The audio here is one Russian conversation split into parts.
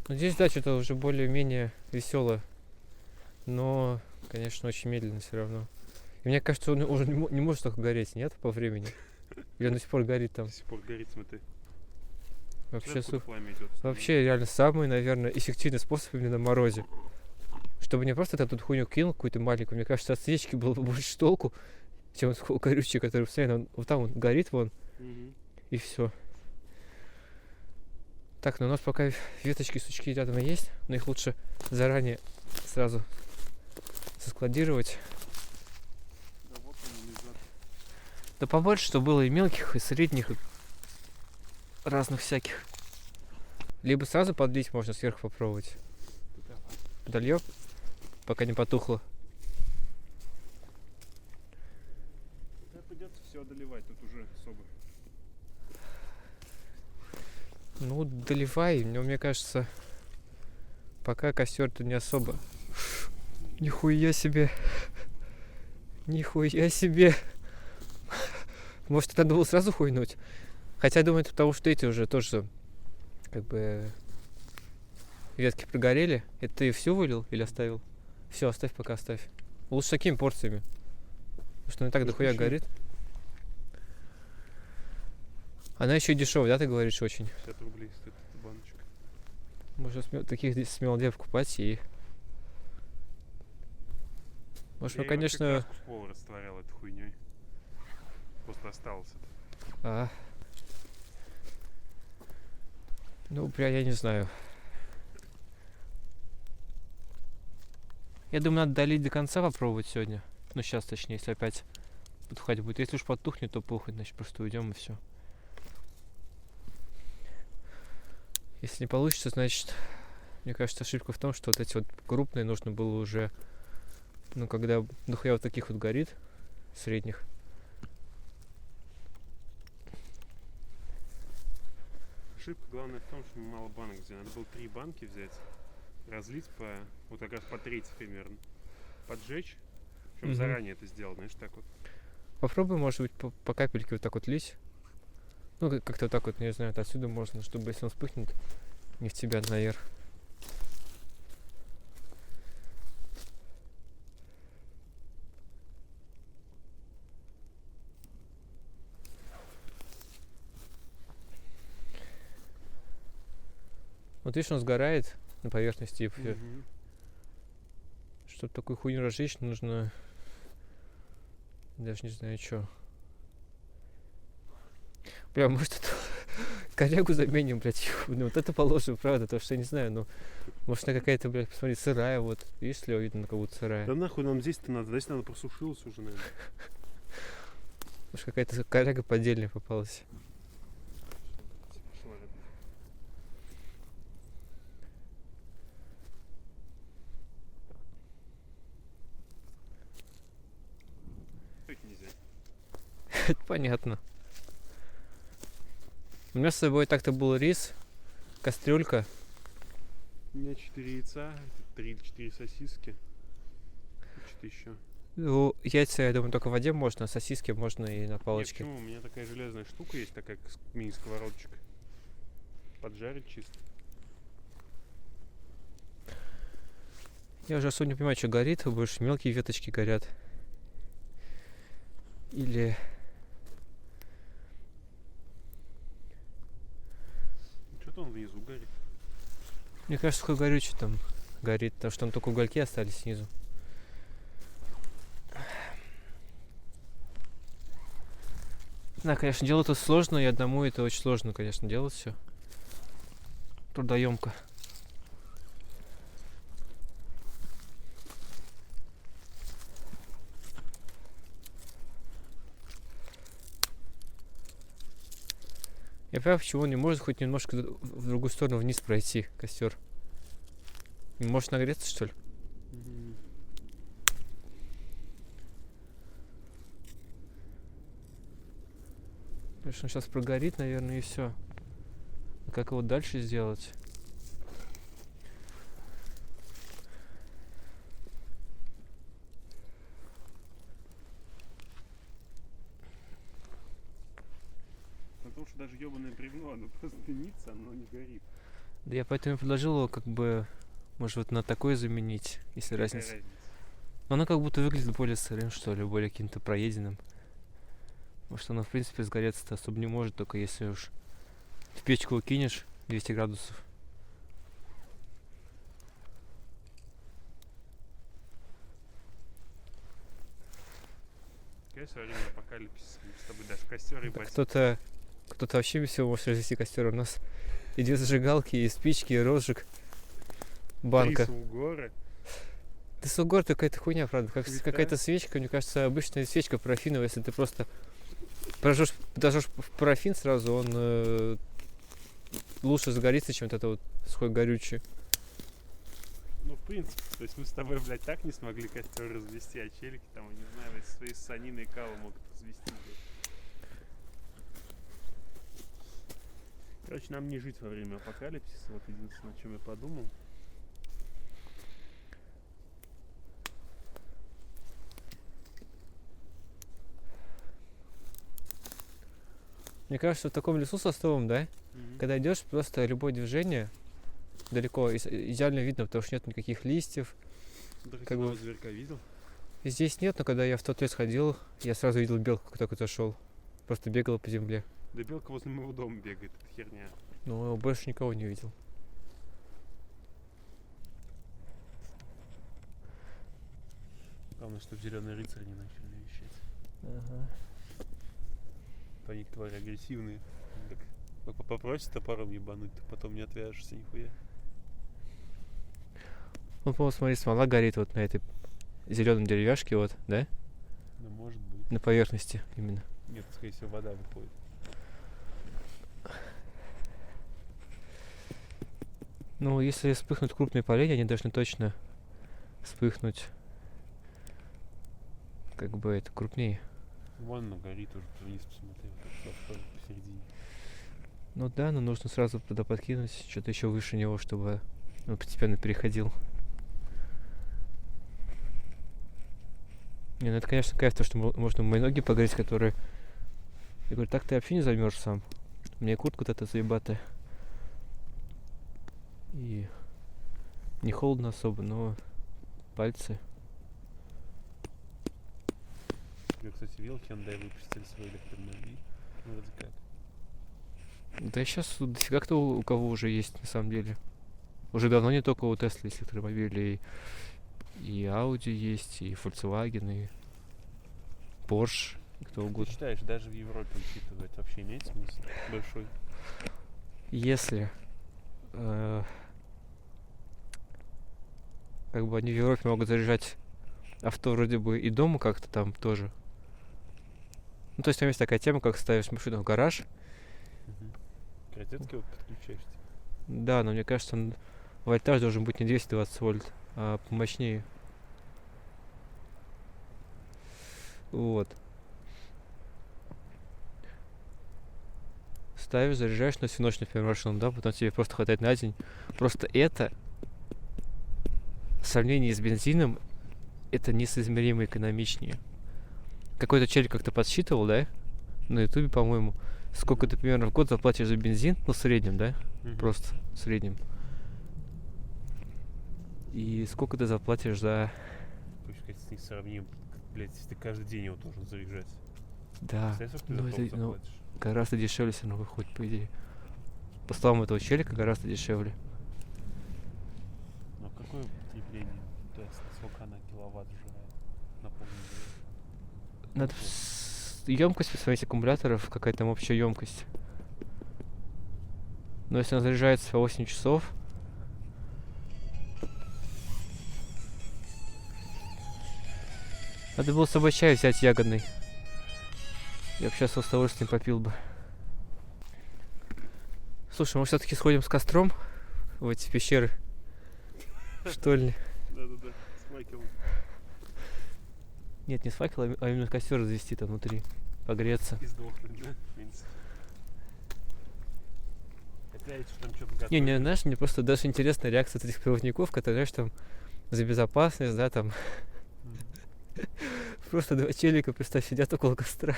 Ну, здесь, да, что-то уже более-менее веселое. Но, конечно, очень медленно все равно. И мне кажется, он уже не может только гореть, нет, по времени? Или он до сих пор горит там? До сих пор горит, смотри. Вообще, Откуда пламя идет основное? вообще реально самый, наверное, эффективный способ именно на морозе. Чтобы не просто эту хуйню кинул какую-то маленькую, мне кажется, от свечки было бы больше толку, чем от такого горючего, который постоянно вот там он горит, вон, и все. Так, ну у нас пока веточки, сучки рядом есть, но их лучше заранее сразу соскладировать. Да вот они лежат. Да побольше, чтобы было и мелких, и средних, и разных всяких. Либо сразу подлить, можно сверху попробовать. Давай. Подольем, пока не потухло. Да придется все доливать, тут уже особо. Ну, доливай, но мне кажется, пока костер-то не особо. Нихуя себе. Нихуя себе. Может, надо было сразу хуйнуть? Хотя, думаю, это потому, что эти уже тоже, как бы, ветки прогорели. Это ты всю вылил или оставил? Все, оставь пока, оставь. Лучше такими порциями. Потому что она и так дохуя горит. Она еще и дешевая, да, ты говоришь, очень? 50 рублей стоит эта баночка. Можно таких смело где покупать и... Может, мы, конечно... Я краску с пола растворял этой хуйней. Просто осталось это. Ну, прям я не знаю. Я думаю, надо долить до конца, попробовать сегодня. Ну, сейчас, точнее, если опять подухать будет. Если уж потухнет, то похуй, значит, просто уйдем и все. Если не получится, значит, мне кажется, ошибка в том, что вот эти вот крупные нужно было уже, ну, когда дохуя вот таких вот горит, средних. Ошибка главная в том, что мы мало банок взяли. Надо было 3 банки взять, разлить по, вот как раз по трети примерно, поджечь. Причем заранее это сделал, знаешь, так вот. Попробуй, может быть, по капельке вот так вот лить. Ну, как-то вот так вот, не знаю, отсюда можно, чтобы если он вспыхнет, не в тебя наверх. Вот видишь, он сгорает на поверхности. Чтобы такую хуйню разжечь, нужно... Даже не знаю, что. Бля, может, это корягу заменим, блядь. Ну, вот это положим, правда, потому что я не знаю, ну... Может, она какая-то, блядь, посмотри, сырая, вот. Видишь ли, видно, как будто сырая. Да нахуй нам здесь-то надо, здесь надо просушилась уже, наверное. Может, какая-то коряга поддельная попалась. Нельзя. Это понятно. У меня с собой так-то был рис, кастрюлька. У меня 4 яйца, 3-4 сосиски. Что-то еще. Ну, яйца, я думаю, только в воде можно, а сосиски можно и на палочке. Нет, почему? У меня такая железная штука есть, такая мини-сковородочка. Поджарить чисто. Я уже особо не понимаю, что горит, больше мелкие веточки горят. Или... Что-то он внизу горит. Мне кажется, такой горючий там горит, потому что там только угольки остались снизу. Да, конечно, делать это сложно, и одному это очень сложно, конечно, делать все. Трудоемко. Я понимаю, почему он не может хоть немножко в другую сторону вниз пройти, костер. Не может нагреться, что ли? Потому что он сейчас прогорит, наверное, и все. А как его дальше сделать? Потому что даже ебаное бревно, оно просто дымится, оно не горит. Да я поэтому и предложил его как бы, может, вот на такой заменить, если Какая разница. разница? Но оно как будто выглядит более сырым, что ли, более каким-то проеденным. Потому что оно, в принципе, сгореться-то особо не может, только если уж в печку кинешь 200 градусов. Конечно, во время апокалипсиса мы с тобой даже костер и Да кто-то вообще без всего может развести костер. У нас и две зажигалки, и спички, и розжиг, банка. горы. Да сугор какая-то хуйня, правда. Как Цвета. какая-то свечка, мне кажется, обычная свечка парафиновая, если ты просто подожжешь в парафин сразу, он лучше загорится, чем вот это вот сухое горючее. Ну, в принципе, то есть мы с тобой, блядь, так не смогли костер развести, а челики там, я не знаю, блядь, свои санины и каву могут развести, блядь. Короче, нам не жить во время апокалипсиса, вот единственное, о чем я подумал. Мне кажется, в таком лесу состовом, да, когда идешь, просто любое движение далеко идеально видно, потому что нет никаких листьев. Да, как как бы- бы зверька видел? И здесь нет, но когда я в тот лес ходил, я сразу видел белку, как только зашел. Просто бегала по земле. Да белка возле моего дома бегает, это херня. Но больше никого не видел. Главное, чтобы зеленые рыцари не начали навещать. Ага. Они, твари, агрессивные. Как попросят топором ебануть, то потом не отвяжешься нихуя. Ну, по-моему, смотри, смола горит вот на этой зеленой деревяшке, вот, да? Да, может быть. На поверхности именно. Нет, скорее всего, вода выходит. Ну, если вспыхнут крупные поленья, они должны точно вспыхнуть. Как бы это крупнее. Вон оно горит уже, вниз посмотри, вот так тоже посередине. Ну да, но нужно сразу туда подкинуть что-то еще выше него, чтобы он постепенно переходил. Не, ну это, конечно, кайф, то, что можно мои ноги погреть, которые... Я говорю, так ты вообще не займешь сам. У меня куртка вот эта заебатая. И не холодно особо, но пальцы. Я, кстати, видел, Hyundai выпустили свой электромобиль. Ну, вроде как. Да сейчас дофига кто у кого уже есть, на самом деле. Уже давно не только у Tesla есть электромобили, и Audi есть, и Volkswagen, и Porsche, и кто Ты угодно. считаешь, даже в Европе учитывая, это вообще имеет смысл большой? Если как бы они в Европе могут заряжать авто вроде бы и дома как-то там тоже. Ну, то есть там есть такая тема, как ставишь машину в гараж. К розетке вот подключаешься. Да, но мне кажется, вольтаж должен быть не 220 вольт, а помощнее. Вот. Ставишь, заряжаешь на всю ночь, например, машину, да, потом тебе просто хватает на день. Просто это в сравнении с бензином это несоизмеримо экономичнее. Какой-то челик как-то подсчитывал, да, на ютубе, по-моему, сколько ты примерно в год заплатишь за бензин, ну, в среднем, да, просто в среднем. И сколько ты заплатишь за... Пусть с них сравним, блять, если ты каждый день его должен заряжать. Да, Представляешь, сколько ты ну, за ток это, ну, заплатишь? гораздо дешевле все равно выходит, по идее. По словам этого челика, гораздо дешевле. Ну, а какое потребление Tesla? Сколько она киловатт жрает? Напомню. Надо емкость посмотреть аккумуляторов, какая там общая емкость. Но если она заряжается по 8 часов, надо было с собой чай взять ягодный. Я бы сейчас с удовольствием попил бы. Слушай, мы все-таки сходим с костром в эти пещеры, что ли? Да-да-да, с факелом. Нет, не с факелом, а именно костер развести там внутри, погреться. И сдохнуть, да? В принципе. Опять там что-то Не, знаешь, мне просто даже интересна реакция этих проводников, которые, знаешь, там за безопасность, да, там просто два челика, представь, сидят около костра.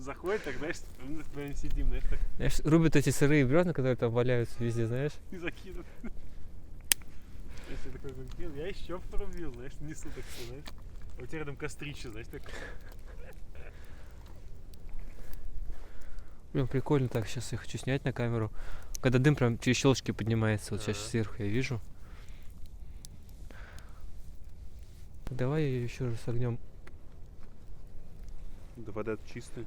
заходит, тогда мы вдвоем сидим, знаешь, так Знаешь, рубят эти сырые бревна, которые там валяются везде, знаешь. и закидывают. Я такой говорю, я еще порубил, знаешь, несу так все, знаешь. А у тебя рядом кострище, знаешь, так. Блин, прикольно так, сейчас я хочу снять на камеру. Когда дым прям через щелочки поднимается, вот сейчас Ага. сверху я вижу. Давай ее еще раз огнем. Да вода чистая.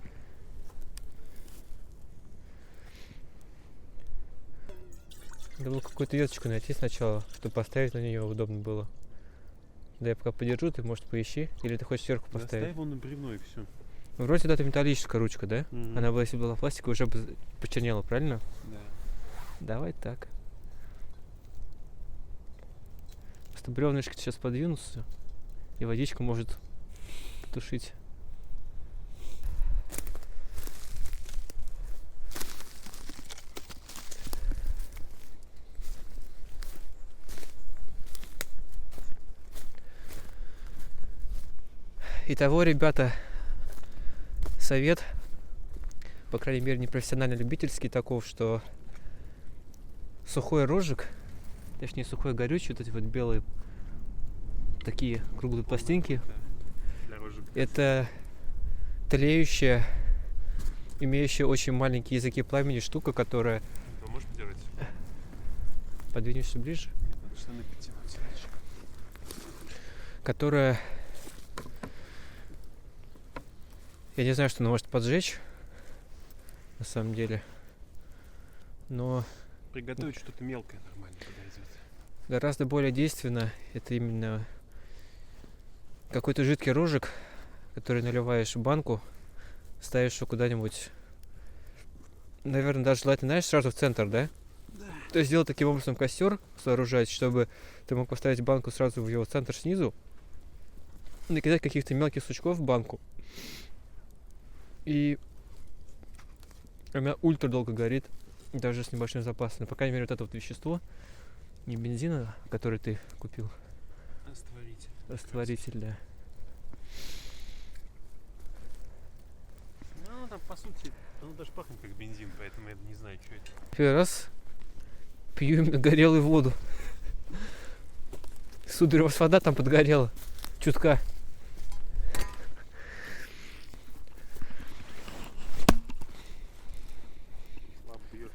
Надо было какую-то веточку найти сначала, чтобы поставить на нее удобно было. Да я пока подержу, ты, может, поищи. Или ты хочешь сверху Да поставить? ставь вон на бревно и все. Вроде да, это металлическая ручка, да? Она была, если была пластиковая, уже бы почернела, правильно? Да. Давай так. Просто бревнышки сейчас подвинутся, и водичка может потушить. Итого, ребята, совет, по крайней мере, не профессионально-любительский таков, что сухой рожек, точнее сухой горючий, вот эти вот белые такие круглые пластинки, Для рожек. это тлеющая, имеющая очень маленькие языки пламени штука, которая... А можешь подержать? Подвинешься ближе? Нет, надо штаны подтянуть раньше. Которая... Я не знаю, что она может поджечь, на самом деле, но Приготовить что-то мелкое нормально подойдет. гораздо более действенно это именно какой-то жидкий рожек, который наливаешь в банку, ставишь его куда-нибудь, наверное, даже желательно, знаешь, сразу в центр, да? Да. То есть сделать таким образом костер, сооружать, чтобы ты мог поставить банку сразу в его центр снизу, накидать каких-то мелких сучков в банку, и она ультра долго горит, даже с небольшим запасом. Но, по крайней мере, вот это вот вещество, не бензина, который ты купил, Растворитель. растворитель, да. Ну, там, по сути, оно даже пахнет как бензин, поэтому я не знаю, что это. Первый раз пью именно горелую воду. Сударь, у вас вода там подгорела. Чутка. Слабо бьет.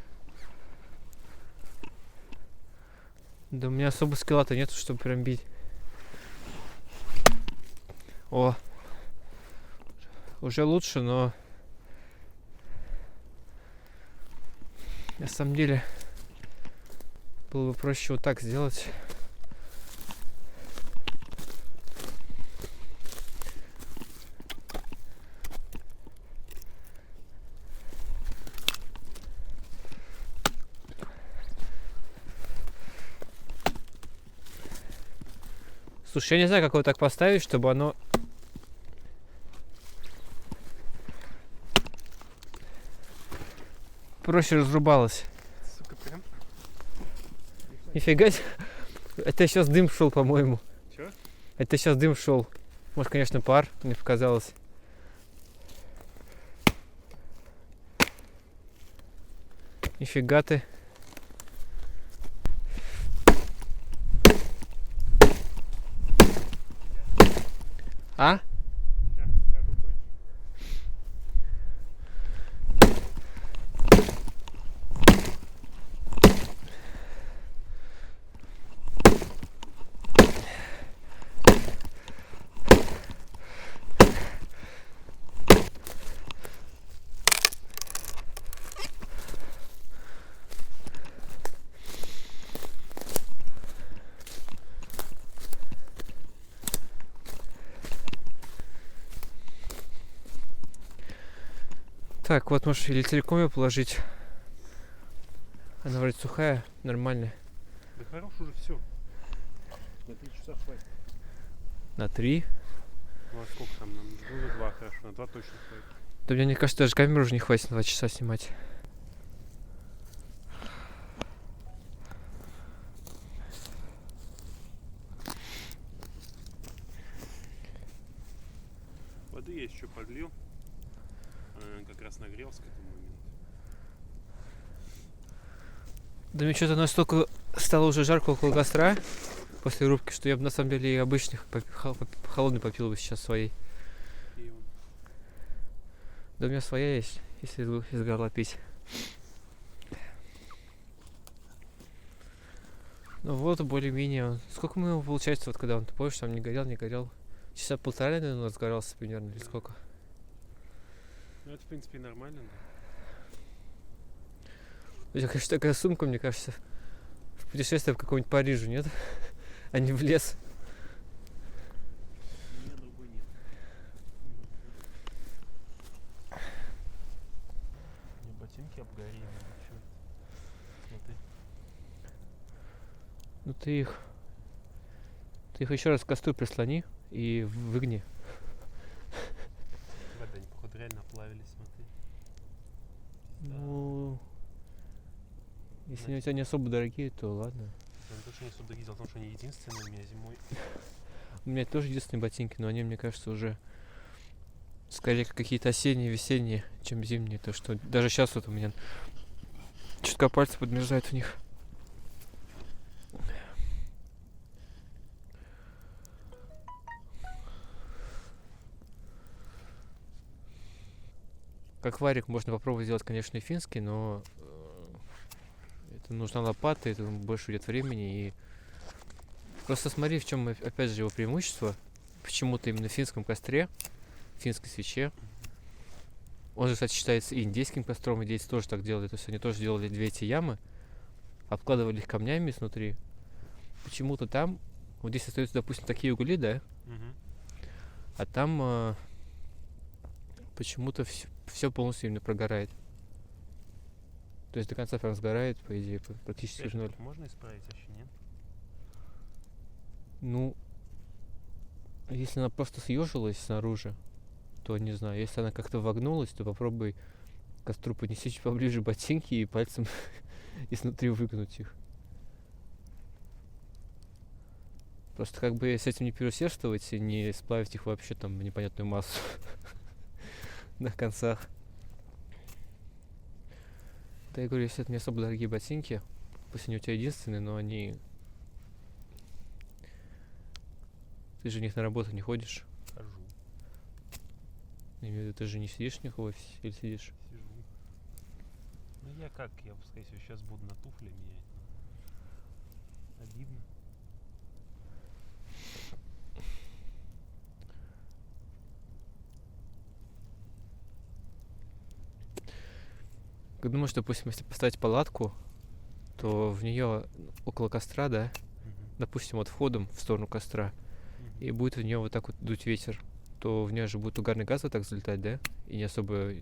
Да у меня особо скилла-то нету, чтобы прям бить. О. Уже лучше, но... На самом деле... Было бы проще вот так сделать. Слушай, я не знаю, как его так поставить, чтобы оно... проще разрубалось. Сука, прям. Нифига себе. Это сейчас дым шел, по-моему. Чё? Это сейчас дым шел. Может, конечно, пар, мне показалось. Нифига ты. А? Сейчас скажу кое-что. Так, вот можешь или целиком ее положить. Она вроде сухая, нормальная. Да хорош уже все. На 3 часа хватит. На 3. Ну а сколько там нам? Ну, на 2 хорошо. На 2 точно хватит. Да мне кажется, даже камеру уже не хватит на 2 часа снимать. Воды я еще подлил. как раз нагрелся к этому моменту. Да мне что-то настолько стало уже жарко около костра после рубки, что я бы на самом деле и обычных холодный попил бы сейчас своей. Пиво. Да у меня своя есть, если из горла пить. Ну вот, более-менее. Сколько мы его, получается, вот когда он, ты помнишь, там не горел? Часа полтора, наверное, он разгорался примерно, или сколько? Ну, это, в принципе, нормально, да. У тебя, конечно, такая сумка, мне кажется, в путешествие в каком-нибудь Париже, нет? А не в лес. У меня другой нет. У меня ботинки обгорели. Смотри. Ну ты их еще раз к костру прислони и выгни. Вода, они, походу, реально оплавились, смотри. Ну, если они у тебя не особо дорогие, то ладно. Они точно не особо дорогие, дело в том, что они единственные у меня зимой. У меня тоже единственные ботинки, но они, мне кажется, уже скорее какие-то осенние, весенние, чем зимние. То что даже сейчас вот у меня чутка пальцы подмерзают в них. Как варик можно попробовать сделать, конечно, и финский, но это нужна лопата, это больше уйдет времени. И просто смотри, в чем опять же его преимущество. Почему-то именно в финском костре, в финской свече. Он же, кстати, считается и индейским костром, индейцы тоже так делали. То есть они тоже делали две эти ямы, обкладывали их камнями снутри. Почему-то там, вот здесь остаются, допустим, такие угли, да, а там почему-то все полностью именно прогорает. То есть до конца прям сгорает, по идее, практически в ноль. Можно исправить, вообще нет? Ну, если она просто съежилась снаружи, то не знаю. Если она как-то вогнулась, то попробуй к костру поднеси чуть поближе ботинки и пальцем изнутри выгнуть их. Просто как бы с этим не переусердствовать и не сплавить их вообще там в непонятную массу на концах. Да, я говорю, если это не особо дорогие ботинки, пусть они у тебя единственные, но они... Ты же в них на работу не ходишь. Хожу. Я имею в виду, ты же не сидишь в них в офисе или сидишь? Сижу. Ну я как, я, скорее всего, сейчас буду на туфли менять. Обидно. Я думаю, что, допустим, если поставить палатку, то в нее около костра, да, допустим, вот входом в сторону костра, и будет в нее вот так вот дуть ветер, то в нее же будет угарный газ вот так залетать, да, и не особо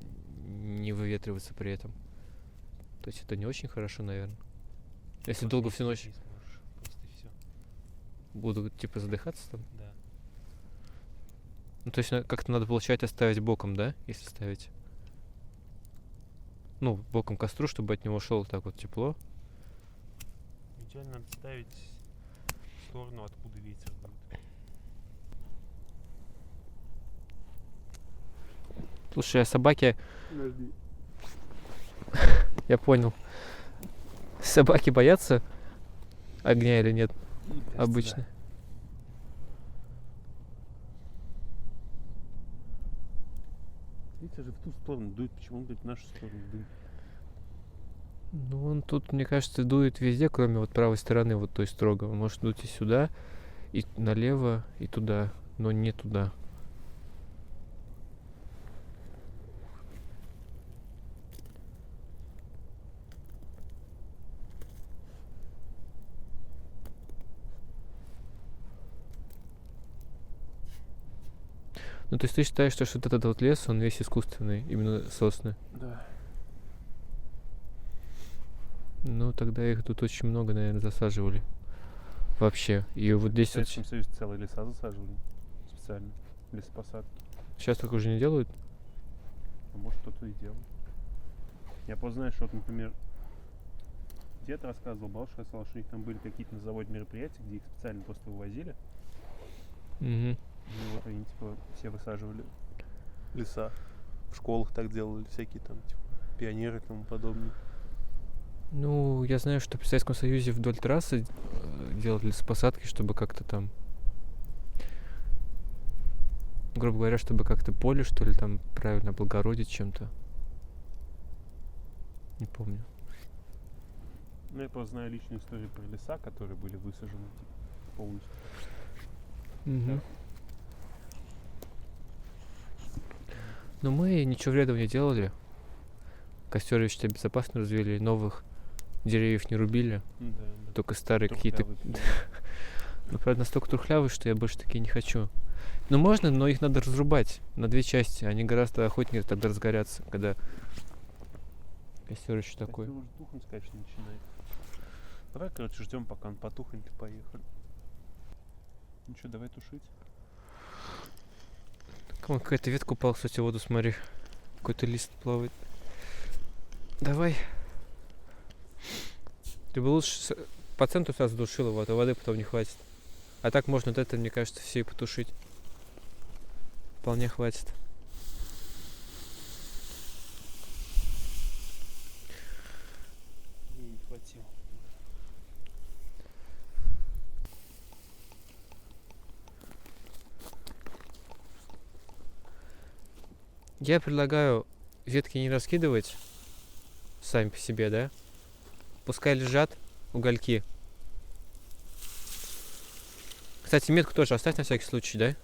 не выветриваться при этом. То есть это не очень хорошо, наверное. Если долго всю ночь Не сможешь, просто и все. буду типа задыхаться там. Да. Ну, то есть как-то надо, получается, ставить боком, да, если ставить. Ну, боком к костру, чтобы от него шло так вот тепло. Идеально надо ставить в сторону, откуда ветер дует. Слушай, а собаки... Подожди. Я понял. Собаки боятся огня или нет? Кажется, Обычно. да. Ветер же в ту сторону дует, почему он, говорит, в нашу сторону дует? Ну, он тут, мне кажется, дует везде, кроме вот правой стороны, вот той строго. Он может дуть и сюда, и налево, и туда, но не туда. Ну, то есть ты считаешь, что вот этот вот лес, он весь искусственный, именно сосны? Да. Ну, тогда их тут очень много, наверное, засаживали. Вообще. И вот здесь В вот... Советском Союзе целые леса засаживали специально. Лесопосадки. Сейчас так уже не делают? А может, кто-то и делал. Я просто знаю, что вот, например, дед рассказывал, бабушка рассказала, что у них там были какие-то на заводе мероприятия, где их специально просто вывозили. Угу. И вот они типа все высаживали леса. В школах так делали, всякие там, типа, пионеры и тому подобное. Ну, я знаю, что при Советском Союзе вдоль трассы делали с посадки, чтобы как-то там, грубо говоря, чтобы как-то поле, что ли, там правильно облагородить чем-то. Не помню. Ну, я просто знаю личную историю про леса, которые были высажены типа, полностью. Мгм. Но мы ничего вредного не делали. Костер, я считаю, безопасно развели, новых деревьев не рубили, Да, да. только старые какие-то. Трухлявый прям. Ну, правда, настолько трухлявые, что я больше такие не хочу. Ну, можно, но их надо разрубать на две части. Они гораздо охотнее тогда разгорятся, когда костер еще такой. Костер уже тухнуть, конечно, начинает. Давай, короче, ждем, пока он потухнет, и поехали. Ну что, давай тушить. Вон какая-то ветка упала, кстати, в воду, смотри. Какой-то лист плавает. Давай. Ты бы лучше по центру сразу душил его, а то воды потом не хватит. А так можно вот это, мне кажется, все и потушить. Вполне хватит. Не хватило. Я предлагаю ветки не раскидывать сами по себе, да? Пускай лежат угольки. Кстати, метку тоже оставь на всякий случай, да?